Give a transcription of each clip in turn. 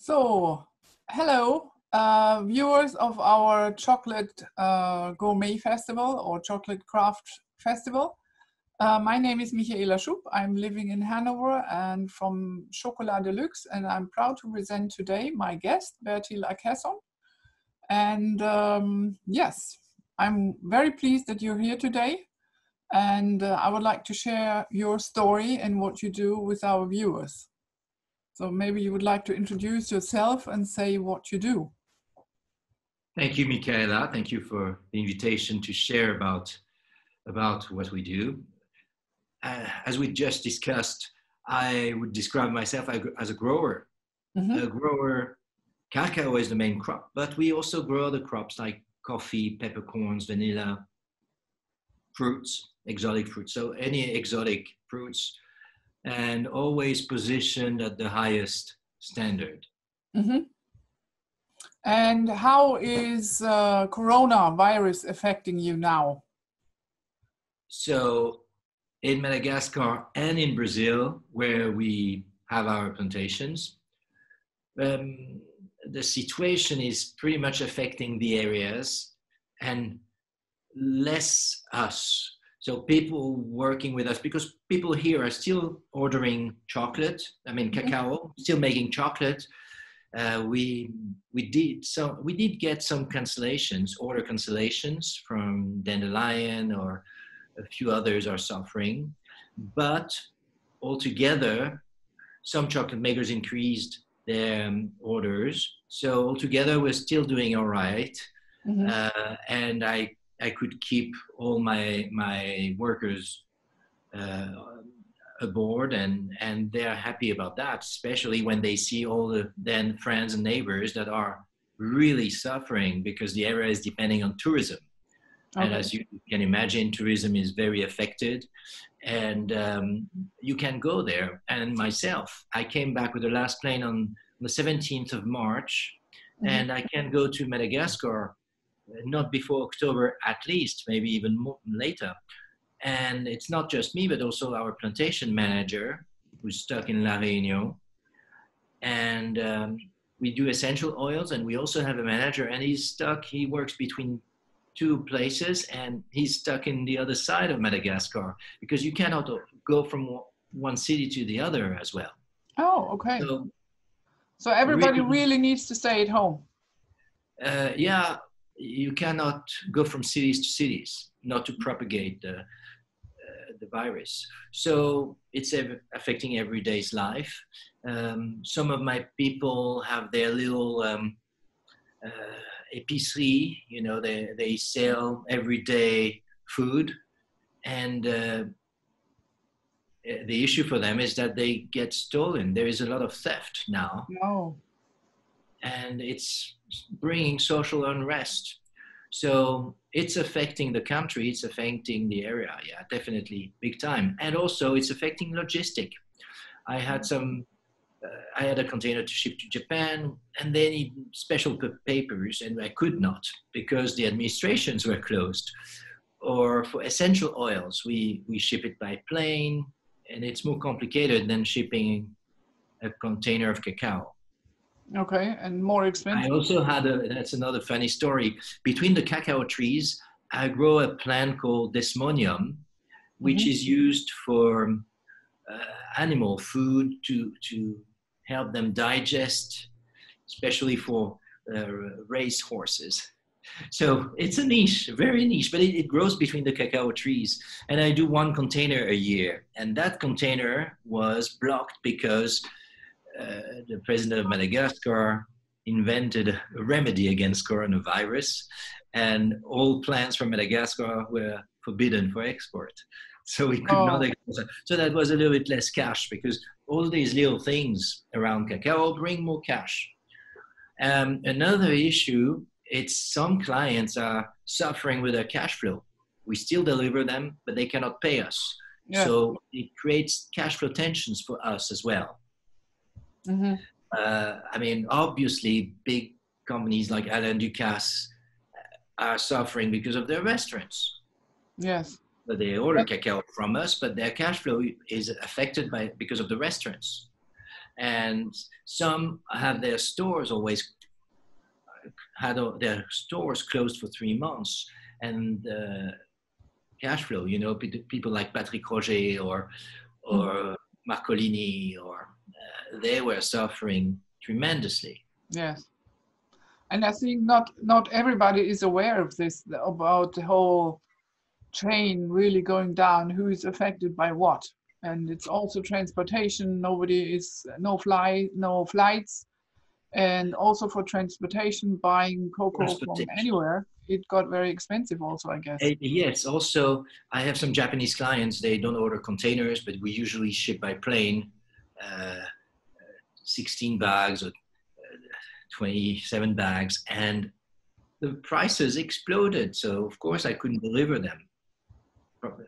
So, hello, viewers of our chocolate gourmet festival or chocolate craft festival. My name is Michaela Schupp. I'm living in Hanover and from Schokoladen-Deluxe, and I'm proud to present today my guest, Bertil Akesson. And yes, I'm very pleased that you're here today. And I would like to share your story and what you do with our viewers. So maybe you would like to introduce yourself and say what you do. Thank you, Michaela. Thank you for the invitation to share about what we do. As we just discussed, I would describe myself as a grower. Mm-hmm. A grower, cacao is the main crop, but we also grow other crops like coffee, peppercorns, vanilla, fruits, exotic fruits. So any exotic fruits, and always positioned at the highest standard. Mm-hmm. And how is coronavirus affecting you now? So in Madagascar and in Brazil, where we have our plantations, the situation is pretty much affecting the areas and less us. So people working with us, because people here are still ordering chocolate, cacao, still making chocolate. We did get some order cancellations from Dandelion, or a few others are suffering. But altogether, some chocolate makers increased their orders. So altogether, we're still doing all right. Mm-hmm. And I could keep all my workers aboard, and they're happy about that, especially when they see all the then friends and neighbors that are really suffering because the area is depending on tourism. Okay. And as you can imagine, tourism is very affected, and you can go there. And myself, I came back with the last plane on the 17th of March, mm-hmm. and I can go to Madagascar not before October at least, maybe even more later. And it's not just me, but also our plantation manager who's stuck in La Réunion. And we do essential oils, and we also have a manager, and he works between two places, and he's stuck in the other side of Madagascar because you cannot go from one city to the other as well. Oh, okay. So everybody really needs to stay at home. Yeah. You cannot go from cities to cities, not to propagate the virus. So it's affecting everyday's life. Some of my people have their little épicerie, they sell everyday food. And the issue for them is that they get stolen. There is a lot of theft now. No. And it's bringing social unrest. So it's affecting the country, it's affecting the area, yeah, definitely, big time. And also it's affecting logistic. I had a container to ship to Japan, and they need special papers, and I could not because the administrations were closed. Or for essential oils, we ship it by plane, and it's more complicated than shipping a container of cacao. Okay, and more expensive. I also that's another funny story. Between the cacao trees, I grow a plant called desmonium, which mm-hmm. is used for animal food to help them digest, especially for race horses. So it's a niche, very niche, but it grows between the cacao trees. And I do one container a year. And that container was blocked because the president of Madagascar invented a remedy against coronavirus, and all plants from Madagascar were forbidden for export. So we could not export. So that was a little bit less cash, because all these little things around cacao bring more cash. Another issue, it's some clients are suffering with their cash flow. We still deliver them, but they cannot pay us. Yeah. So it creates cash flow tensions for us as well. Mm-hmm. Obviously, big companies like Alain Ducasse are suffering because of their restaurants. Yes. But they order cacao from us, but their cash flow is affected because of the restaurants. and some have their stores always their stores closed for 3 months, and cash flow, you know, people like Patrick Roger or Marcolini, or they were suffering tremendously. Yes. And I think not everybody is aware of this, about the whole train really going down, who is affected by what. And it's also transportation. No flights. And also for transportation, buying cocoa from anywhere, it got very expensive also, I guess. Yes, also I have some Japanese clients, they don't order containers, but we usually ship by plane, 16 bags or 27 bags, and the prices exploded. So of course I couldn't deliver them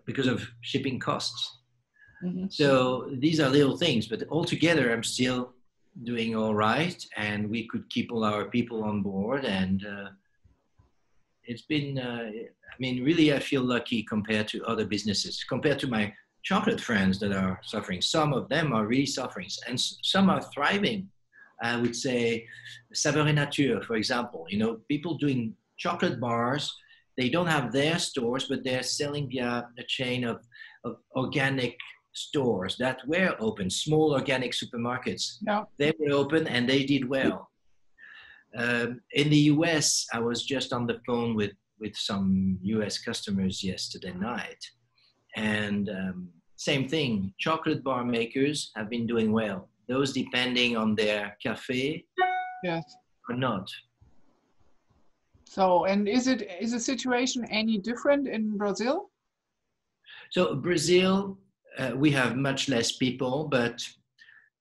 because of shipping costs. Mm-hmm. So these are little things, but altogether I'm still doing all right, and we could keep all our people on board, and it's been I mean, really I feel lucky compared to other businesses, compared to my chocolate friends that are suffering. Some of them are really suffering, and some are thriving. I would say Saveur et Nature, for example, you know, people doing chocolate bars, they don't have their stores, but they're selling via a chain of organic stores that were open, small organic supermarkets. Yeah. They were open and they did well. In the US, I was just on the phone with some US customers yesterday night, and same thing, chocolate bar makers have been doing well. Those depending on their cafe, yes, or not. So, and is the situation any different in Brazil? So Brazil, we have much less people, but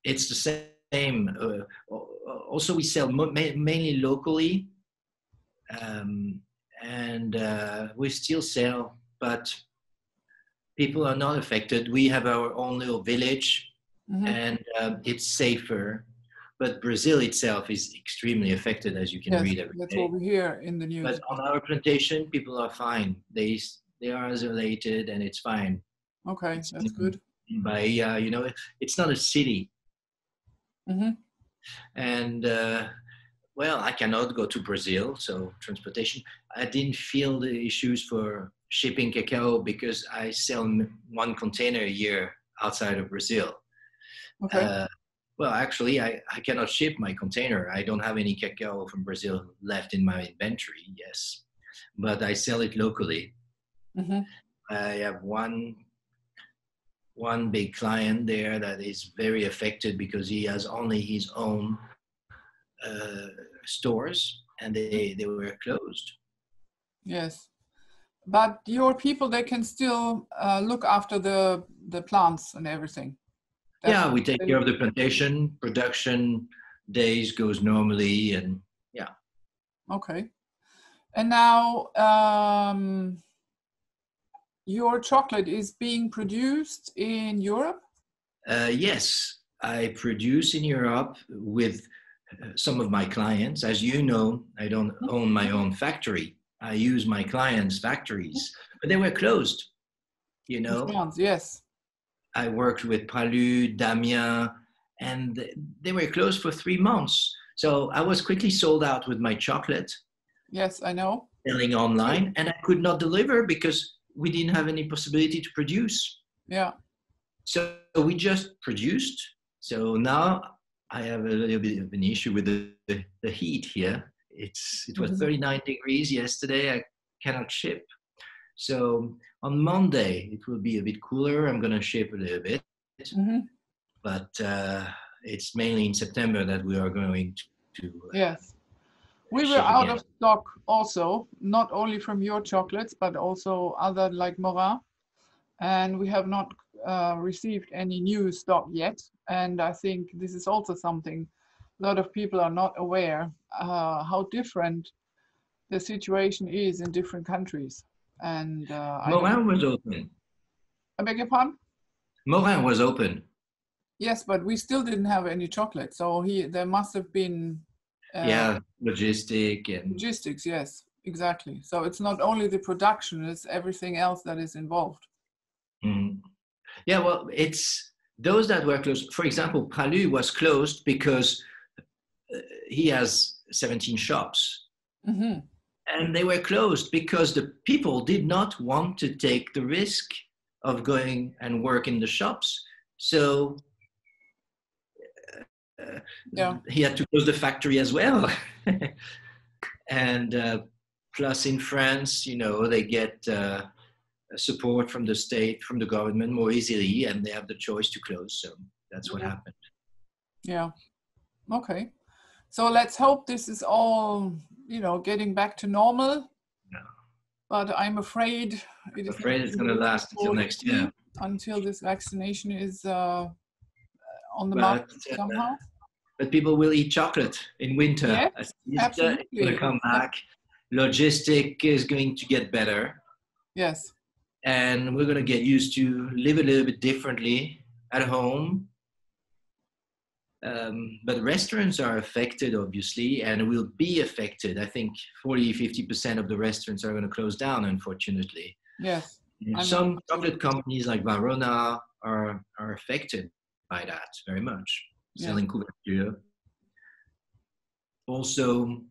it's the same. Also, we sell mainly locally, and we still sell, but people are not affected. We have our own little village. Mm-hmm. And it's safer, but Brazil itself is extremely affected, as you can read every day. That's what we hear in the news. But on our plantation, people are fine. They are isolated, and it's fine. Okay, that's good. Bahia, you know, it's not a city. Mm-hmm. And well, I cannot go to Brazil, so transportation. I didn't feel the issues for shipping cacao because I sell 1 container a year outside of Brazil. Okay. Well, actually, I cannot ship my container. I don't have any cacao from Brazil left in my inventory, yes. But I sell it locally. Mm-hmm. I have one big client there that is very affected because he has only his own stores, and they were closed. Yes. But your people, they can still look after the plants and everything. Yeah, we take care of the plantation. Production days goes normally, and yeah. Okay. And now your chocolate is being produced in Europe? Yes, I produce in Europe with some of my clients. As you know, I don't own my own factory. I use my clients' factories, but they were closed, you know. In France, yes. I worked with Palu, Damien, and they were closed for 3 months. So I was quickly sold out with my chocolate. Yes, I know. Selling online, and I could not deliver because we didn't have any possibility to produce. Yeah. So we just produced. So now I have a little bit of an issue with the heat here. It was 39 degrees yesterday. I cannot ship. So on Monday, it will be a bit cooler. I'm going to ship a little bit. Mm-hmm. But it's mainly in September that we are going to... yes. We were out of stock also, not only from your chocolates, but also other like Morin. And we have not received any new stock yet. And I think this is also something a lot of people are not aware how different the situation is in different countries. And Morin was open. I beg your pardon? Morin was open. Yes, but we still didn't have any chocolate. So there must have been... logistics, yes, exactly. So it's not only the production, it's everything else that is involved. Mm-hmm. Yeah, well, it's those that were closed, for example, Pralu was closed because he has 17 shops. Mm-hmm. And they were closed because the people did not want to take the risk of going and work in the shops. So he had to close the factory as well. And plus in France, you know, they get support from the state, from the government more easily, and they have the choice to close. So that's what happened. Yeah. Okay. So let's hope this is all, you know, getting back to normal. No. But I'm afraid it's going to last until next year. Until this vaccination is on the market somehow. But people will eat chocolate in winter. Yes, absolutely. It's going to come back. Logistic is going to get better. Yes. And we're going to get used to live a little bit differently at home. But restaurants are affected, obviously, and will be affected. I think 40-50% of the restaurants are going to close down, unfortunately. Yes. Some chocolate companies like Varona are affected by that very much, selling couverture. Also,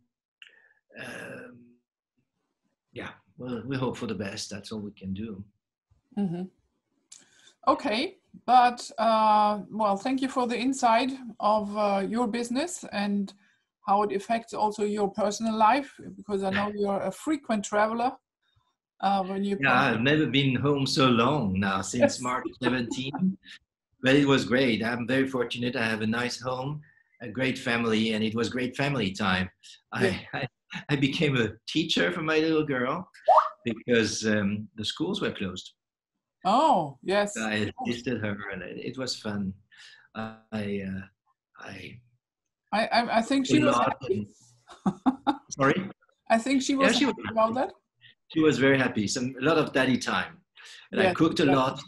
well, we hope for the best. That's all we can do. Mm-hmm. Okay, but well, thank you for the insight of your business and how it affects also your personal life, because I know you're a frequent traveler. I've never been home so long now, since March 17. But it was great. I'm very fortunate. I have a nice home, a great family, and it was great family time. Yeah. I became a teacher for my little girl because the schools were closed. Oh, yes. So I assisted her, and it was fun. I think she was happy. Sorry? I think she was happy about that. She was very happy. A lot of daddy time. And I cooked a lot,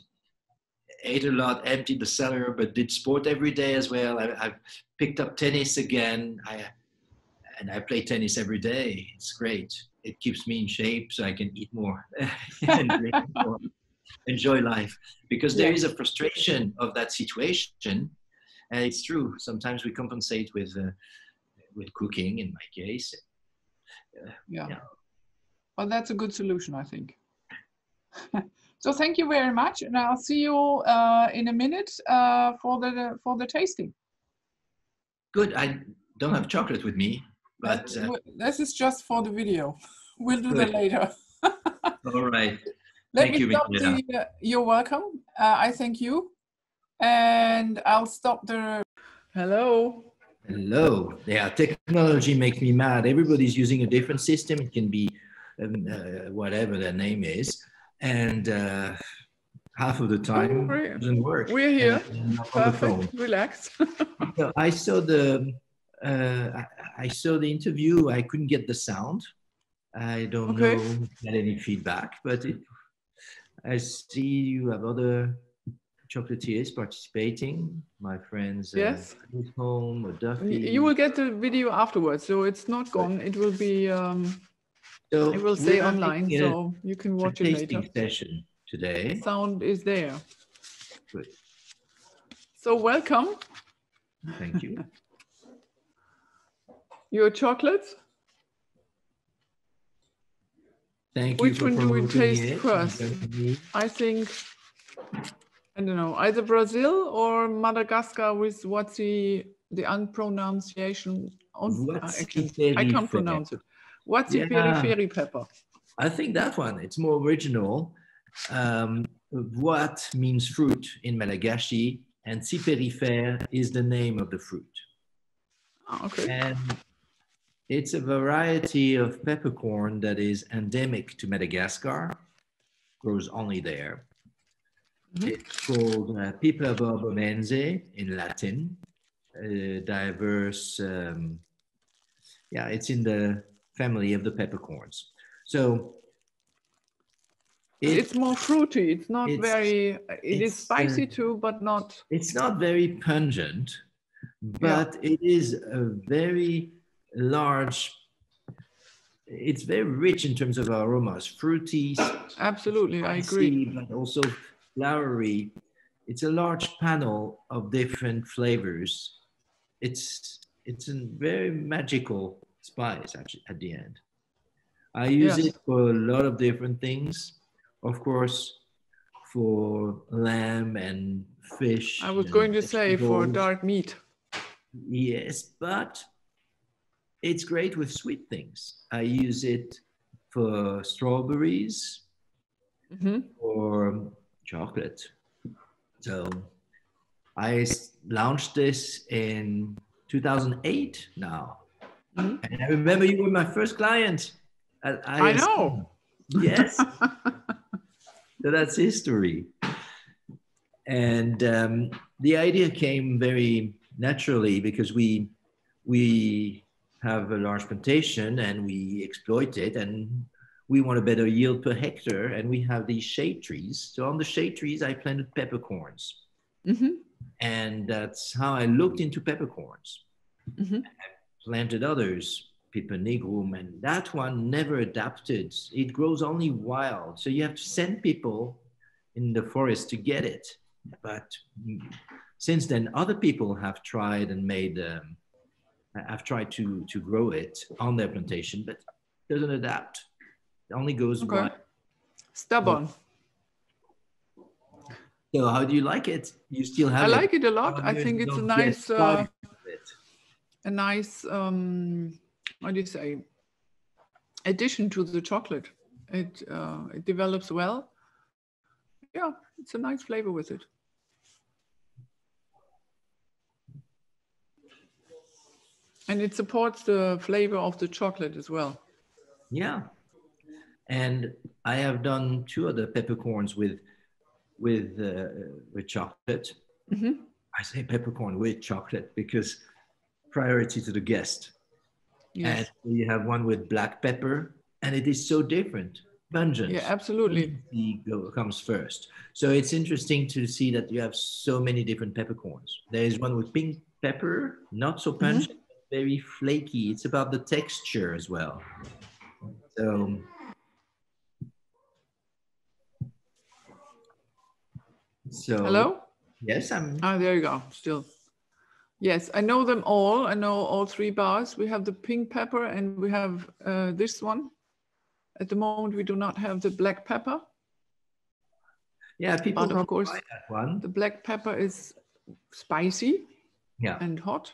ate a lot, emptied the cellar, but did sport every day as well. I picked up tennis again. And I play tennis every day. It's great. It keeps me in shape so I can eat more and drink more, enjoy life. Because there is a frustration of that situation. And it's true. Sometimes we compensate with cooking, in my case. Well, that's a good solution, I think. So thank you very much, and I'll see you in a minute for the tasting. Good. I don't have chocolate with me, but this is just for the video. We'll do that later. All right. Thank you, Michaela. You're welcome. I thank you, and I'll stop the. Hello. Hello. Yeah, technology makes me mad. Everybody's using a different system. It can be whatever their name is, and half of the time it doesn't work. We're here. On the phone. Relax. So I saw the interview. I couldn't get the sound. I don't know if you had any feedback, but I see you have other chocolatiers participating. My friends, home or Duffy. You will get the video afterwards, so it's not gone. It will be. So it will stay online, so you can watch it later. Session today. The sound is there. Good. So welcome. Thank you. Your chocolates. Thank you. Which one do we taste first? I think, I don't know, either Brazil or Madagascar with what's the unpronunciation. I can't pronounce it. What's the peri-peri pepper? I think that one, it's more original. What means fruit in Malagasy, and siperifer is the name of the fruit. Oh, okay. And it's a variety of peppercorn that is endemic to Madagascar, grows only there. Mm-hmm. It's called Piper bourbonense in Latin, diverse, it's in the family of the peppercorns. So it's more fruity. It's not very, it is spicy too, but not. It's not very pungent, but it is a very large, it's very rich in terms of aromas, fruity. Absolutely, spicy, I agree. But also flowery. it's a large panel of different flavors. It's a very magical spice actually at the end. I use Yes. it for a lot of different things. Of course, for lamb and fish. I was and going to say for vegetables. dark meat. Yes, but it's great with sweet things. I use it for strawberries or chocolate. So I launched this in 2008 now. And I remember you were my first client at I know. Yes. So that's history. And the idea came very naturally because we have a large plantation and we exploit it and we want a better yield per hectare and we have these shade trees. So on the shade trees, I planted peppercorns. And that's how I looked into peppercorns. I planted others, Piper nigrum, and that one never adapted. It grows only wild. So you have to send people in the forest to get it. But since then, other people have tried and have tried to grow it on their plantation, but it doesn't adapt. It only goes wild. Stubborn. So how do you like it? You still have it? I like it a lot. I think it's a nice, what do you say, addition to the chocolate. It develops well. Yeah, it's a nice flavor with it. And it supports the flavor of the chocolate as well. Yeah. And I have done 2 other peppercorns with chocolate. I say peppercorn with chocolate because priority to the guest. Yes. And you have one with black pepper, and it is so different. Pungent. Yeah, absolutely. Comes first. So it's interesting to see that you have so many different peppercorns. There is one with pink pepper, not so pungent, very flaky. It's about the texture as well. So hello? Yes, I'm. Ah, there you go. Still. Yes, I know them all. I know all 3 bars. We have the pink pepper and we have this one. At the moment, we do not have the black pepper. Yeah, people but of course, that one. The black pepper is spicy and hot.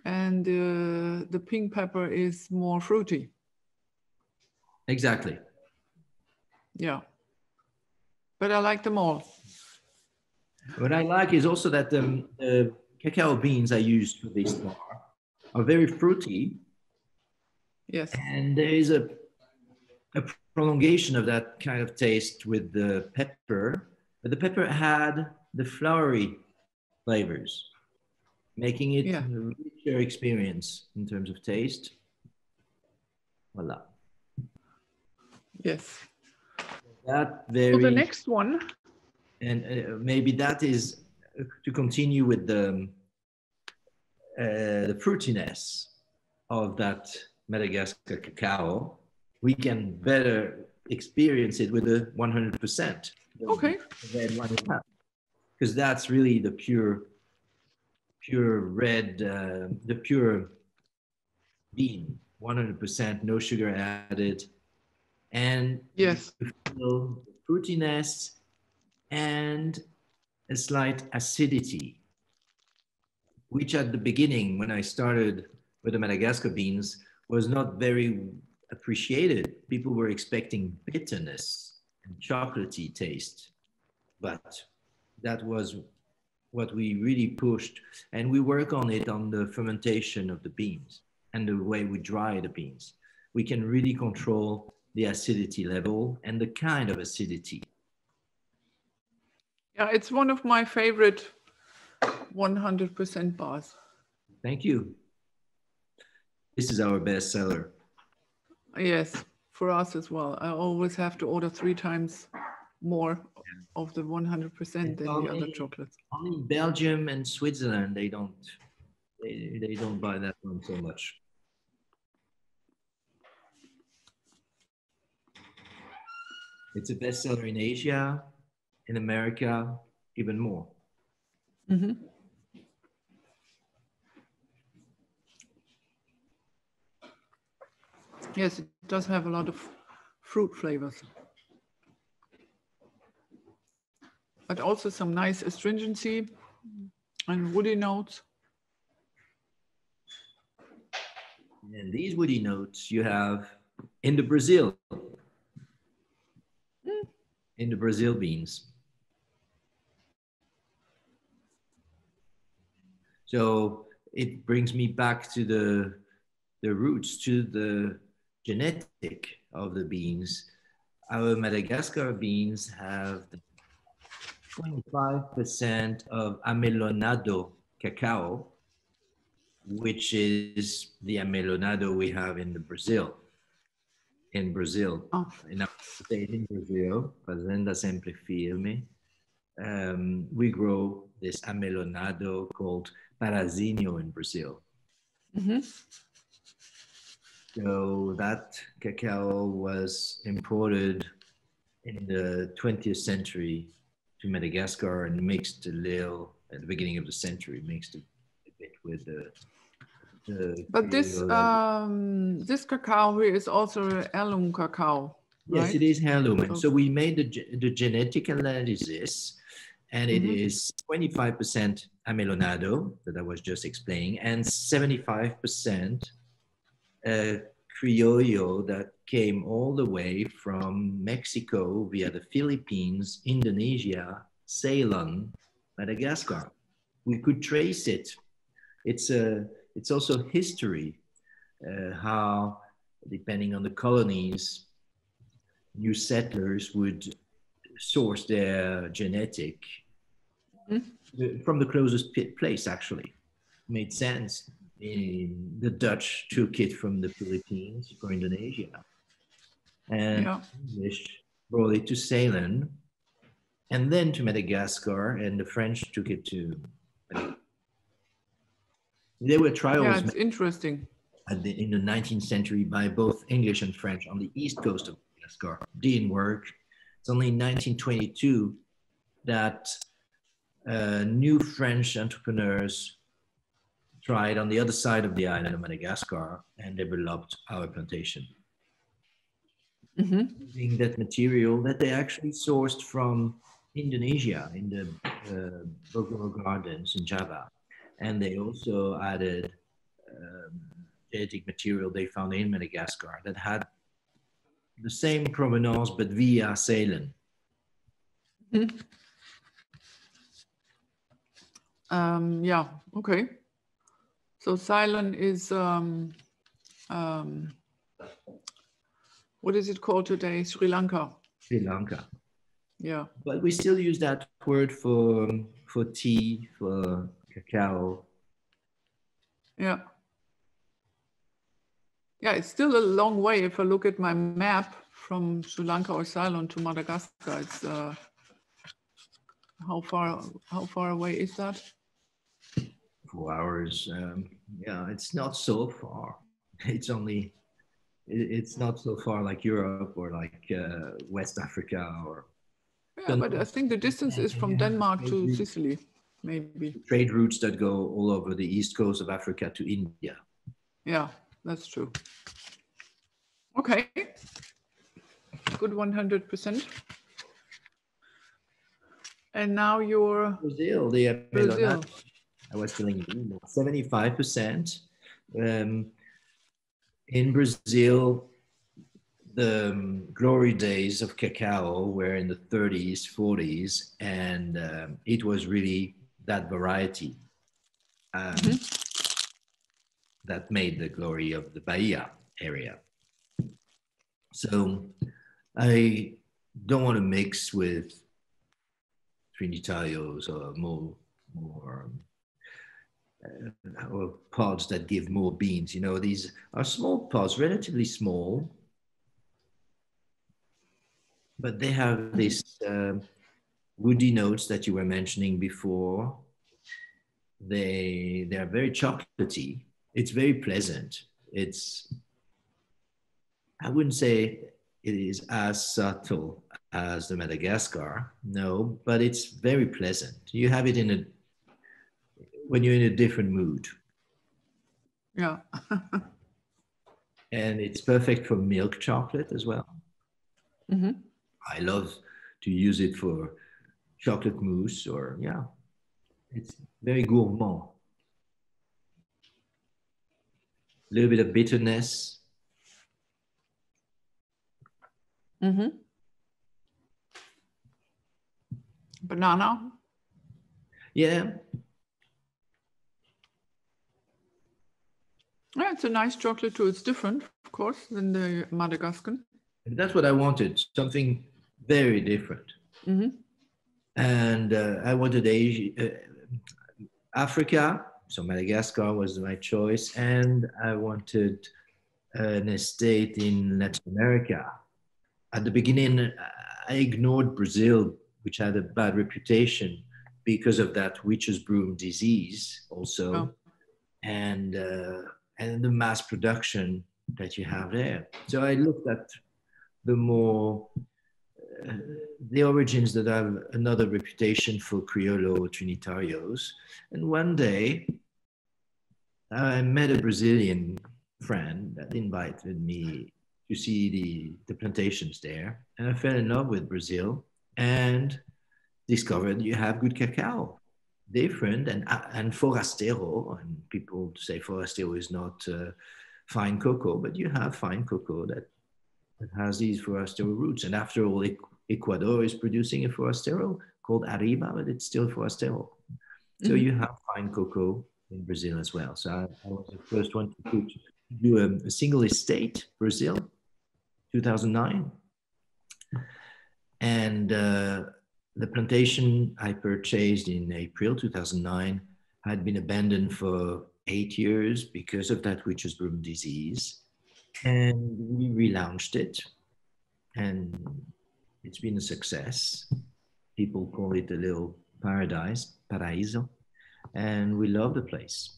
And the pink pepper is more fruity. Exactly. Yeah. But I like them all. What I like is also that the cacao beans I used for this bar are very fruity. Yes. And there is a prolongation of that kind of taste with the pepper. But the pepper had the flowery flavors, making it a richer experience in terms of taste. Voila. Yes. That very. So the next one. And maybe that is to continue with the fruitiness of that Madagascar cacao. We can better experience it with the 100%. Okay. Because that's really the pure red, the pure bean, 100%, no sugar added. And yes, the fruitiness and a slight acidity, which at the beginning, when I started with the Madagascar beans, was not very appreciated. People were expecting bitterness and chocolatey taste, but that was what we really pushed. And we work on it on the fermentation of the beans and the way we dry the beans. We can really control the acidity level and the kind of acidity. Yeah, it's one of my favorite 100% bars. Thank you. This is our best seller. Yes, for us as well. I always have to order 3 times more of the 100% than the other chocolates. Only in Belgium and Switzerland, they don't buy that one so much. It's a bestseller in Asia, in America, even more. Mm-hmm. Yes, it does have a lot of fruit flavors, but also some nice astringency and woody notes. And these woody notes you have in the Brazil, in the Brazil beans. So it brings me back to the roots, to the genetic of the beans. Our Madagascar beans have 25% of amelonado cacao, which is the amelonado we have in the Brazil. In Brazil, in our state in Brazil, Fazenda Sempre Firme, we grow this amelonado called parazinho in Brazil. Mm-hmm. So that cacao was imported in the 20th century to Madagascar and mixed a little at the beginning of the century, mixed a bit with the but this this cacao here is also heirloom cacao. Yes, right? it is heirloom. So we made the genetic analysis, and it is 25% amelonado that I was just explaining, and 75% criollo that came all the way from Mexico via the Philippines, Indonesia, Ceylon, Madagascar. We could trace it. It's also history, how, depending on the colonies, new settlers would source their genetic from the closest place, actually. Made sense. The Dutch took it from the Philippines or Indonesia, and English brought it to Ceylon, and then to Madagascar, and the French took it to. There were trials. Yeah, it's interesting. In the 19th century by both English and French on the east coast of Madagascar. Didn't work. It's only in 1922 that new French entrepreneurs tried on the other side of the island of Madagascar and developed our plantation. Using that material that they actually sourced from Indonesia in the Bogor Gardens in Java. And they also added genetic material they found in Madagascar that had the same provenance but via Ceylon. Yeah, okay. So Ceylon is, what is it called today? Sri Lanka. Sri Lanka. Yeah. But we still use that word for tea, for cacao. Yeah. Yeah, it's still a long way. If I look at my map from Sri Lanka or Ceylon to Madagascar, it's how far away is that? 4 hours. Yeah, it's not so far. It's not so far like Europe or like West Africa or. Yeah, but I think the distance is from Denmark to Sicily, maybe. Trade routes that go all over the east coast of Africa to India. Yeah, that's true. Okay, good 100%. And now you're Brazil. Brazil. I was telling you 75%. In Brazil, the glory days of cacao were in the 30s, 40s, and it was really that variety that made the glory of the Bahia area. So I don't want to mix with Trinitarios or more or pods that give more beans. You know, these are small pods, relatively small, but they have this woody notes that you were mentioning before. They are very chocolatey. It's very pleasant. I wouldn't say it is as subtle as the Madagascar, no, but it's very pleasant. You have it in when you're in a different mood. Yeah. And it's perfect for milk chocolate as well. Mm-hmm. I love to use it for chocolate mousse, or yeah, it's very gourmand. A little bit of bitterness. Mm-hmm. Banana. Yeah. Yeah, it's a nice chocolate too. It's different, of course, than the Madagascar. That's what I wanted, something very different. Mm-hmm. And I wanted Asia, Africa, so Madagascar was my choice, and I wanted an estate in Latin America. At the beginning, I ignored Brazil, which had a bad reputation because of that witch's broom disease also, Oh. and the mass production that you have there. So I looked at the more the origins that have another reputation for Criollo Trinitarios. And one day I met a Brazilian friend that invited me to see the plantations there. And I fell in love with Brazil and discovered you have good cacao, different, and forastero. And people say forastero is not fine cocoa, but you have fine cocoa that has these forastero roots. And after all, Ecuador is producing a forastero called Arriba, but it's still forastero. So Mm-hmm. you have fine cocoa in Brazil as well. So I was the first one to do a single estate, Brazil, 2009. And the plantation I purchased in April 2009 had been abandoned for 8 years because of that witch's broom disease. And we relaunched it, and it's been a success. People call it a little paradise, paraíso, and we love the place.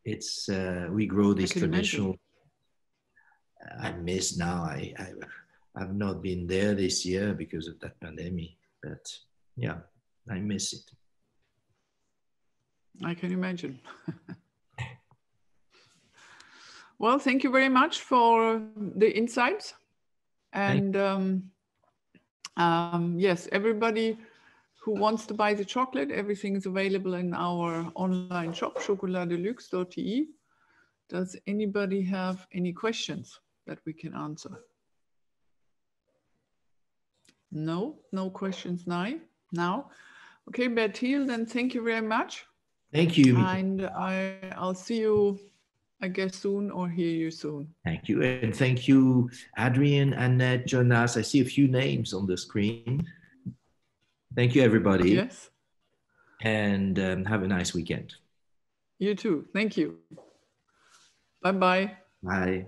It's we grow this traditional. I miss now. I've not been there this year because of that pandemic, but yeah, I miss it. I can imagine. Well, thank you very much for the insights. And yes, everybody who wants to buy the chocolate, everything is available in our online shop, schokoladeluxe.de. Does anybody have any questions that we can answer? No, no questions now. Okay, Bertil, then thank you very much. Thank you. And I'll see you, I guess, soon or hear you soon. Thank you. And thank you, Adrian, Annette, Jonas. I see a few names on the screen. Thank you, everybody. Yes. And have a nice weekend. You too. Thank you. Bye-bye. Bye.